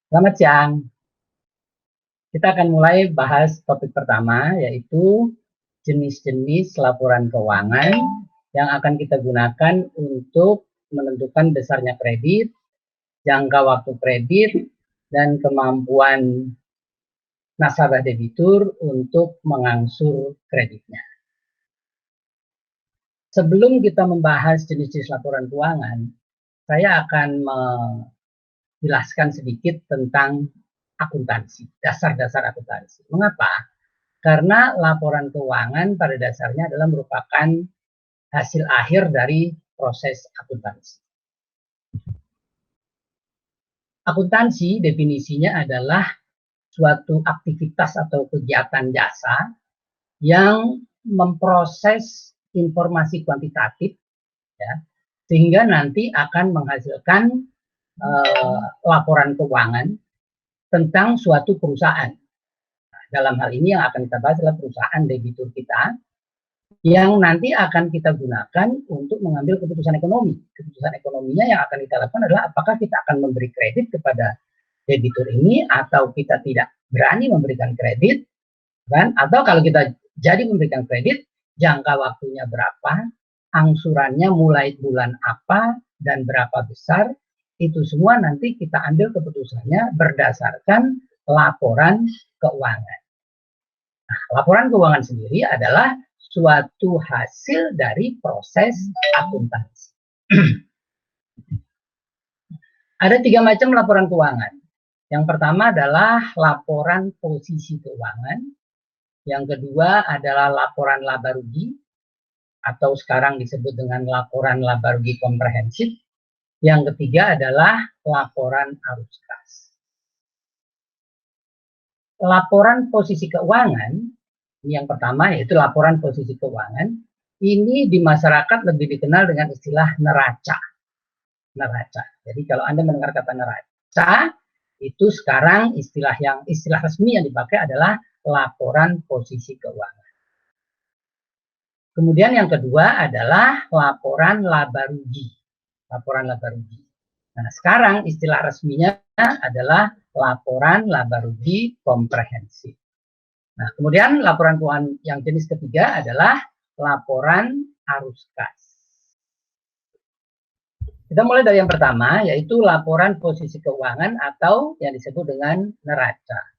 Selamat siang. Kita akan mulai bahas topik pertama, yaitu jenis-jenis laporan keuangan yang akan kita gunakan untuk menentukan besarnya kredit, jangka waktu kredit, dan kemampuan nasabah debitur untuk mengangsur kreditnya. Sebelum kita membahas jenis-jenis laporan keuangan, saya akan menjelaskan sedikit tentang akuntansi, dasar-dasar akuntansi. Mengapa? Karena laporan keuangan pada dasarnya adalah merupakan hasil akhir dari proses akuntansi. Akuntansi definisinya adalah suatu aktivitas atau kegiatan jasa yang memproses informasi kuantitatif, ya, sehingga nanti akan menghasilkan laporan keuangan tentang suatu perusahaan. Dalam hal ini yang akan kita bahas adalah perusahaan debitur kita, yang nanti akan kita gunakan untuk mengambil keputusan ekonomi. Keputusan ekonominya yang akan kita lakukan adalah apakah kita akan memberi kredit kepada debitur ini atau kita tidak berani memberikan kredit, kan? Atau kalau kita jadi memberikan kredit, jangka waktunya berapa, angsurannya mulai bulan apa dan berapa besar, itu semua nanti kita ambil keputusannya berdasarkan laporan keuangan. Nah, laporan keuangan sendiri adalah suatu hasil dari proses akuntansi. Ada 3 macam laporan keuangan. Yang pertama adalah laporan posisi keuangan. Yang kedua adalah laporan laba rugi, atau sekarang disebut dengan laporan laba rugi komprehensif. Yang ketiga adalah laporan arus kas. Laporan posisi keuangan, ini yang pertama, yaitu laporan posisi keuangan. Ini di masyarakat lebih dikenal dengan istilah neraca. Neraca. Jadi kalau Anda mendengar kata neraca, itu sekarang istilah resmi yang dipakai adalah laporan posisi keuangan. Kemudian yang kedua adalah laporan laba rugi. Laporan laba rugi. Nah, sekarang istilah resminya adalah laporan laba rugi komprehensif. Nah, kemudian laporan keuangan yang jenis ketiga adalah laporan arus kas. Kita mulai dari yang pertama, yaitu laporan posisi keuangan atau yang disebut dengan neraca.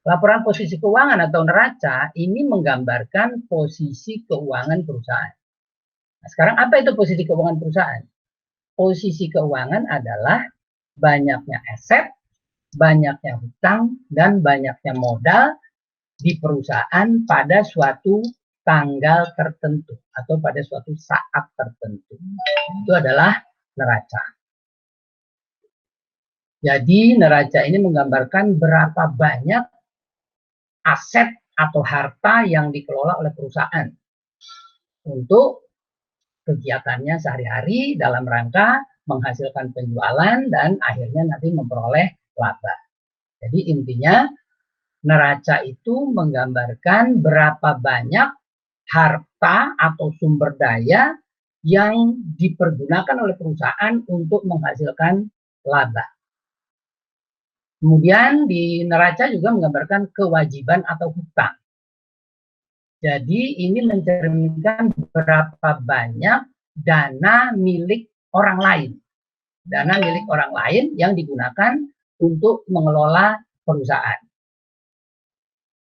Laporan posisi keuangan atau neraca ini menggambarkan posisi keuangan perusahaan. Nah, sekarang apa itu posisi keuangan perusahaan? Posisi keuangan adalah banyaknya aset, banyaknya hutang, dan banyaknya modal di perusahaan pada suatu tanggal tertentu atau pada suatu saat tertentu. Itu adalah neraca. Jadi neraca ini menggambarkan berapa banyak aset atau harta yang dikelola oleh perusahaan untuk kegiatannya sehari-hari dalam rangka menghasilkan penjualan dan akhirnya nanti memperoleh laba. Jadi intinya neraca itu menggambarkan berapa banyak harta atau sumber daya yang dipergunakan oleh perusahaan untuk menghasilkan laba. Kemudian di neraca juga menggambarkan kewajiban atau hutang. Jadi ini mencerminkan berapa banyak dana milik orang lain. Dana milik orang lain yang digunakan untuk mengelola perusahaan.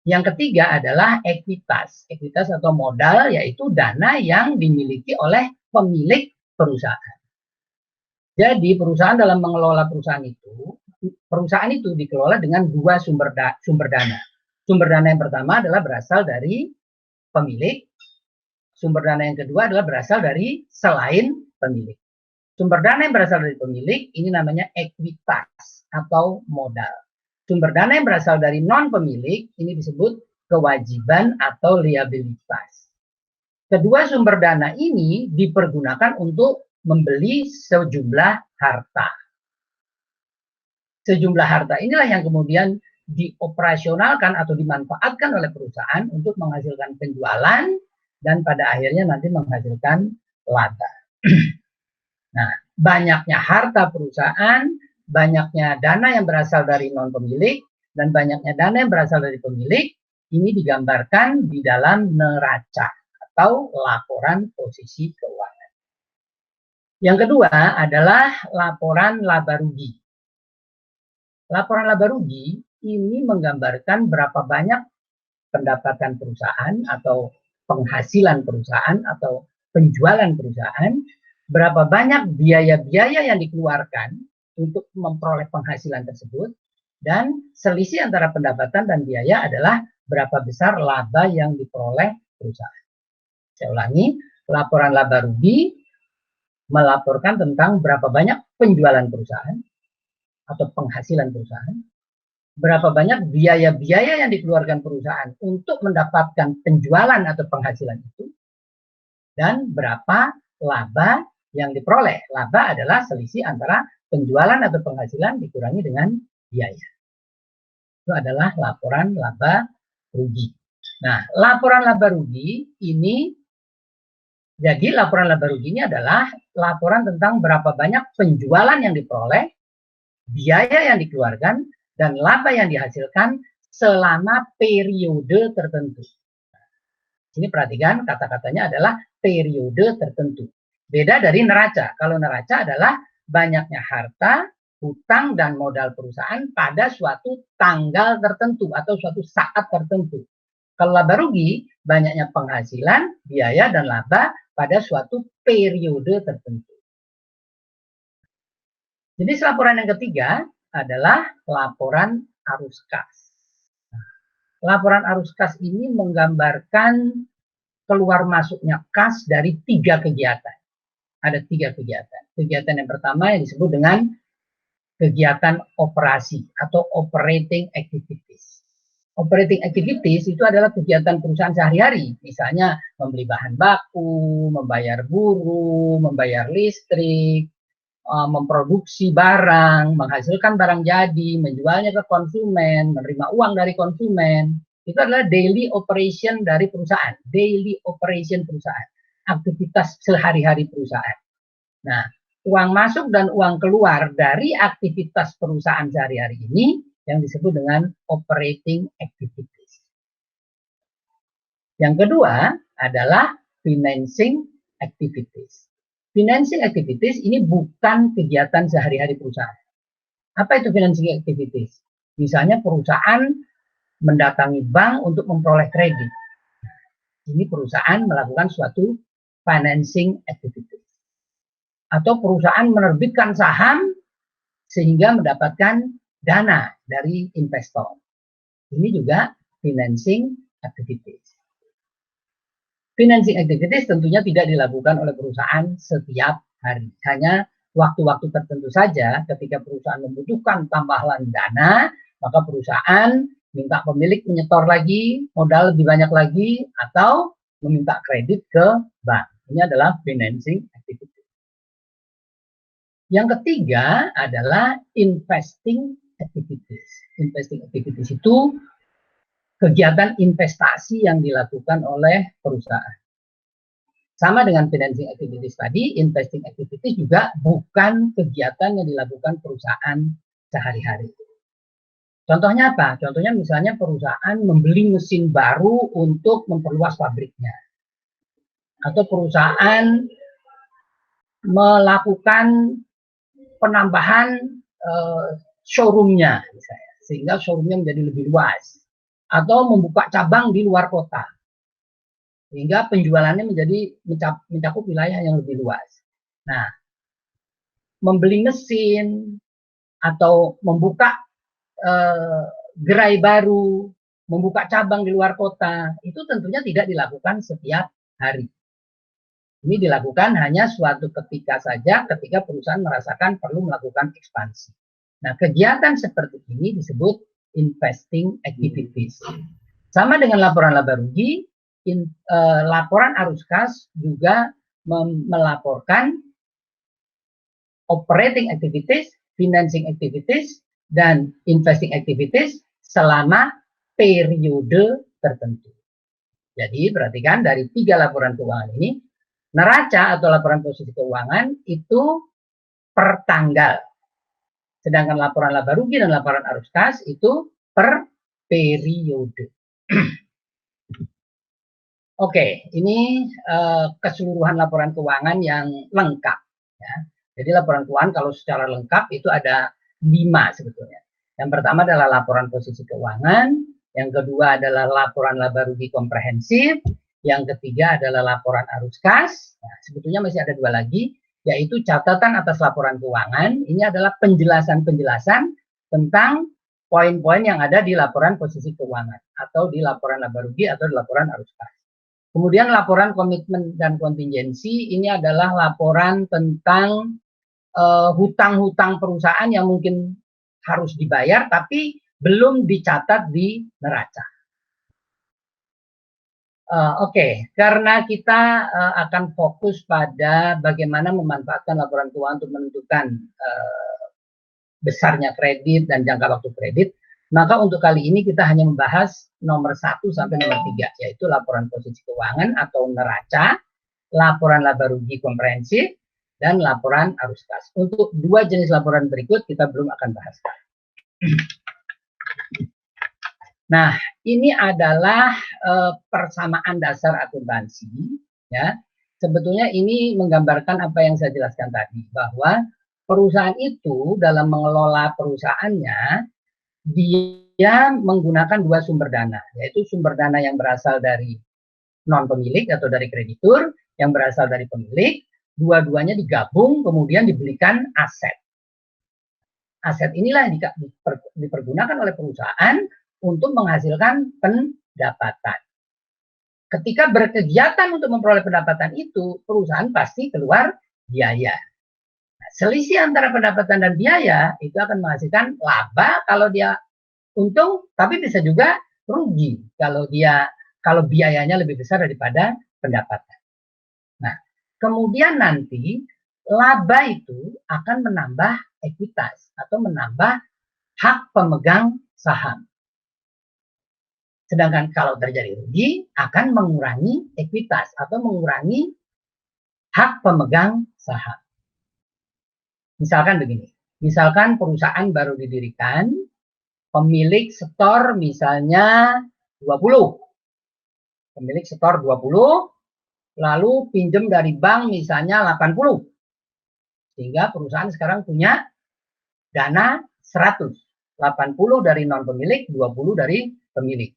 Yang ketiga adalah ekuitas. Ekuitas atau modal, yaitu dana yang dimiliki oleh pemilik perusahaan. Jadi perusahaan dalam mengelola perusahaan itu dikelola dengan dua sumber dana. Sumber dana yang pertama adalah berasal dari pemilik. Sumber dana yang kedua adalah berasal dari selain pemilik. Sumber dana yang berasal dari pemilik ini namanya ekuitas atau modal. Sumber dana yang berasal dari non-pemilik ini disebut kewajiban atau liabilitas. Kedua sumber dana ini dipergunakan untuk membeli sejumlah harta. Sejumlah harta inilah yang kemudian dioperasionalkan atau dimanfaatkan oleh perusahaan untuk menghasilkan penjualan dan pada akhirnya nanti menghasilkan laba. Nah, banyaknya harta perusahaan banyaknya dana yang berasal dari non-pemilik dan banyaknya dana yang berasal dari pemilik, ini digambarkan di dalam neraca atau laporan posisi keuangan. Yang kedua adalah laporan laba rugi. Laporan laba rugi ini menggambarkan berapa banyak pendapatan perusahaan atau penghasilan perusahaan atau penjualan perusahaan, berapa banyak biaya-biaya yang dikeluarkan untuk memperoleh penghasilan tersebut, dan selisih antara pendapatan dan biaya adalah berapa besar laba yang diperoleh perusahaan. Saya ulangi, laporan laba rugi melaporkan tentang berapa banyak penjualan perusahaan atau penghasilan perusahaan, berapa banyak biaya-biaya yang dikeluarkan perusahaan untuk mendapatkan penjualan atau penghasilan itu, dan berapa laba yang diperoleh. Laba adalah selisih antara penjualan atau penghasilan dikurangi dengan biaya. Itu adalah laporan laba rugi. Nah, laporan laba rugi ini, jadi laporan laba rugi ini adalah laporan tentang berapa banyak penjualan yang diperoleh, biaya yang dikeluarkan, dan laba yang dihasilkan selama periode tertentu. Ini perhatikan kata-katanya adalah periode tertentu. Beda dari neraca. Kalau neraca adalah banyaknya harta, hutang, dan modal perusahaan pada suatu tanggal tertentu atau suatu saat tertentu. Kalau laba rugi, banyaknya penghasilan, biaya, dan laba pada suatu periode tertentu. Jadi laporan yang ketiga adalah laporan arus kas. Laporan arus kas ini menggambarkan keluar masuknya kas dari 3 kegiatan. Ada 3 kegiatan. Kegiatan yang pertama yang disebut dengan kegiatan operasi atau operating activities. Operating activities itu adalah kegiatan perusahaan sehari-hari. Misalnya membeli bahan baku, membayar buruh, membayar listrik, memproduksi barang, menghasilkan barang jadi, menjualnya ke konsumen, menerima uang dari konsumen. Itu adalah daily operation dari perusahaan, daily operation perusahaan, aktivitas sehari-hari perusahaan. Nah, uang masuk dan uang keluar dari aktivitas perusahaan sehari-hari ini yang disebut dengan operating activities. Yang kedua adalah financing activities. Financing activities ini bukan kegiatan sehari-hari perusahaan. Apa itu financing activities? Misalnya perusahaan mendatangi bank untuk memperoleh kredit. Ini perusahaan melakukan suatu financing activities. Atau perusahaan menerbitkan saham sehingga mendapatkan dana dari investor. Ini juga financing activities. Financing activities tentunya tidak dilakukan oleh perusahaan setiap hari. Hanya waktu-waktu tertentu saja ketika perusahaan membutuhkan tambahan dana, maka perusahaan minta pemilik menyetor lagi, modal lebih banyak lagi, atau meminta kredit ke bank. Ini adalah financing activities. Yang ketiga adalah investing activities. Investing activities itu kegiatan investasi yang dilakukan oleh perusahaan. Sama dengan financing activities tadi, investing activities juga bukan kegiatan yang dilakukan perusahaan sehari-hari. Contohnya apa? Contohnya misalnya perusahaan membeli mesin baru untuk memperluas pabriknya. Atau perusahaan melakukan penambahan showroomnya, misalnya, sehingga showroomnya menjadi lebih luas. Atau membuka cabang di luar kota, sehingga penjualannya mencakup wilayah yang lebih luas. Nah, membeli mesin atau membuka gerai baru, membuka cabang di luar kota, itu tentunya tidak dilakukan setiap hari. Ini dilakukan hanya suatu ketika saja ketika perusahaan merasakan perlu melakukan ekspansi. Nah, kegiatan seperti ini disebut investing activities. Sama dengan laporan laba rugi, laporan arus kas juga melaporkan operating activities, financing activities, dan investing activities selama periode tertentu. Jadi perhatikan dari 3 laporan keuangan ini, neraca atau laporan posisi keuangan itu per tanggal. Sedangkan laporan laba rugi dan laporan arus kas itu per periode. Oke, ini keseluruhan laporan keuangan yang lengkap. Ya. Jadi laporan keuangan kalau secara lengkap itu ada 5 sebetulnya. Yang pertama adalah laporan posisi keuangan, yang kedua adalah laporan laba rugi komprehensif, yang ketiga adalah laporan arus kas. Nah, sebetulnya masih ada 2 lagi, yaitu catatan atas laporan keuangan. Ini adalah penjelasan-penjelasan tentang poin-poin yang ada di laporan posisi keuangan, atau di laporan laba rugi, atau di laporan arus kas. Kemudian laporan komitmen dan kontingensi, ini adalah laporan tentang hutang-hutang perusahaan yang mungkin harus dibayar tapi belum dicatat di neraca. Oke, karena kita akan fokus pada bagaimana memanfaatkan laporan keuangan untuk menentukan besarnya kredit dan jangka waktu kredit, maka untuk kali ini kita hanya membahas nomor 1 sampai nomor 3, yaitu laporan posisi keuangan atau neraca, laporan laba rugi komprehensif, dan laporan arus kas. Untuk 2 jenis laporan berikut kita belum akan bahas. Nah, ini adalah persamaan dasar akuntansi. Ya, sebetulnya ini menggambarkan apa yang saya jelaskan tadi, bahwa perusahaan itu dalam mengelola perusahaannya, dia menggunakan 2 sumber dana, yaitu sumber dana yang berasal dari non pemilik atau dari kreditur, yang berasal dari pemilik, dua-duanya digabung kemudian dibelikan aset. Aset inilah yang dipergunakan oleh perusahaan untuk menghasilkan pendapatan. Ketika berkegiatan untuk memperoleh pendapatan itu, perusahaan pasti keluar biaya. Nah, selisih antara pendapatan dan biaya itu akan menghasilkan laba kalau dia untung, tapi bisa juga rugi kalau biayanya lebih besar daripada pendapatan. Nah, kemudian nanti laba itu akan menambah ekuitas atau menambah hak pemegang saham. Sedangkan kalau terjadi rugi akan mengurangi ekuitas atau mengurangi hak pemegang saham. Misalkan begini, misalkan perusahaan baru didirikan, pemilik setor misalnya 20. Pemilik setor 20, lalu pinjam dari bank misalnya 80. Sehingga perusahaan sekarang punya dana 100. 80 dari non pemilik, 20 dari pemilik.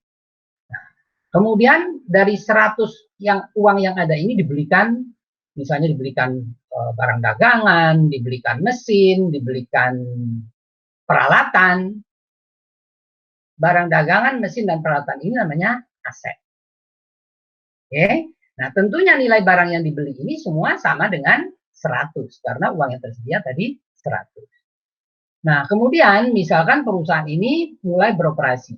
Nah, kemudian dari 100 uang yang ada ini dibelikan, misalnya dibelikan barang dagangan, dibelikan mesin, dibelikan peralatan. Barang dagangan, mesin, dan peralatan ini namanya aset. Oke, nah tentunya nilai barang yang dibeli ini semua sama dengan 100 karena uang yang tersedia tadi 100. Nah, kemudian misalkan perusahaan ini mulai beroperasi,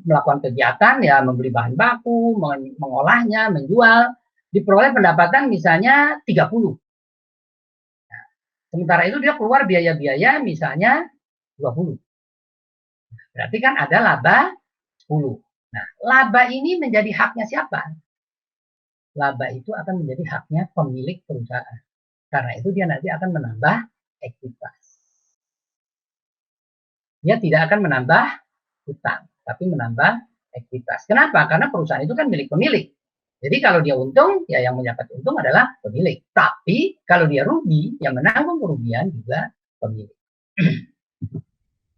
melakukan kegiatan ya, membeli bahan baku, mengolahnya, menjual, diperoleh pendapatan misalnya 30. Nah, sementara itu dia keluar biaya-biaya misalnya 20. Berarti kan ada laba 10. Nah, laba ini menjadi haknya siapa? Laba itu akan menjadi haknya pemilik perusahaan. Karena itu dia nanti akan menambah ekuitas. Dia tidak akan menambah hutang, tapi menambah ekuitas. Kenapa? Karena perusahaan itu kan milik pemilik. Jadi kalau dia untung, ya yang mendapat untung adalah pemilik. Tapi kalau dia rugi, yang menanggung kerugian juga pemilik.